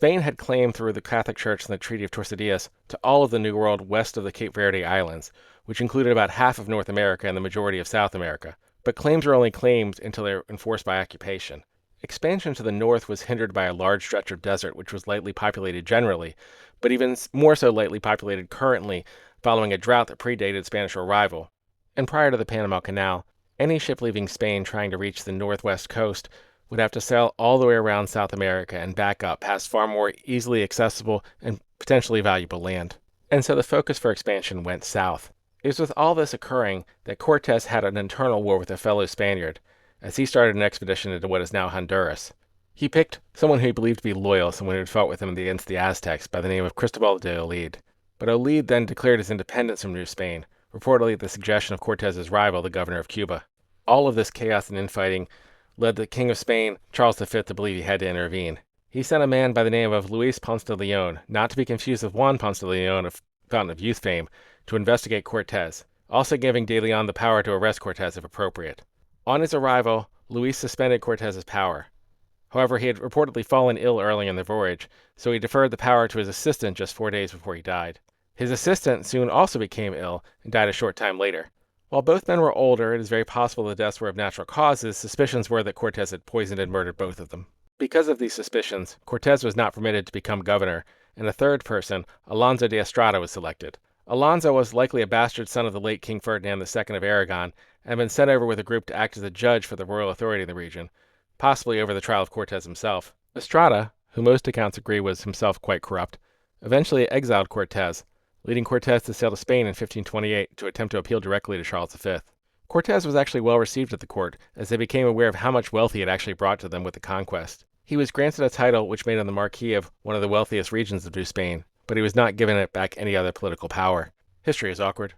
Spain had claimed through the Catholic Church and the Treaty of Tordesillas to all of the New World west of the Cape Verde Islands, which included about half of North America and the majority of South America. But claims were only claims until they were enforced by occupation. Expansion to the north was hindered by a large stretch of desert which was lightly populated generally, but even more so lightly populated currently following a drought that predated Spanish arrival. And prior to the Panama Canal, any ship leaving Spain trying to reach the northwest coast would have to sail all the way around South America and back up past far more easily accessible and potentially valuable land. And so the focus for expansion went south. It was with all this occurring that Cortés had an internal war with a fellow Spaniard, as he started an expedition into what is now Honduras. He picked someone who he believed to be loyal, someone who had fought with him against the Aztecs, by the name of Cristobal de Olid. But Olid then declared his independence from New Spain, reportedly at the suggestion of Cortés's rival, the governor of Cuba. All of this chaos and infighting led the King of Spain, Charles V, to believe he had to intervene. He sent a man by the name of Luis Ponce de Leon, not to be confused with Juan Ponce de Leon of Fountain of Youth fame, to investigate Cortés, also giving de Leon the power to arrest Cortés if appropriate. On his arrival, Luis suspended Cortés's power. However, he had reportedly fallen ill early in the voyage, so he deferred the power to his assistant just 4 days before he died. His assistant soon also became ill and died a short time later. While both men were older, it is very possible the deaths were of natural causes. Suspicions were that Cortés had poisoned and murdered both of them. Because of these suspicions, Cortés was not permitted to become governor, and a third person, Alonso de Estrada, was selected. Alonso was likely a bastard son of the late King Ferdinand II of Aragon, and had been sent over with a group to act as a judge for the royal authority in the region, possibly over the trial of Cortés himself. Estrada, who most accounts agree was himself quite corrupt, eventually exiled Cortés, leading Cortés to sail to Spain in 1528 to attempt to appeal directly to Charles V. Cortés was actually well received at the court, as they became aware of how much wealth he had actually brought to them with the conquest. He was granted a title which made him the Marquis of one of the wealthiest regions of New Spain, but he was not given it back any other political power. History is awkward.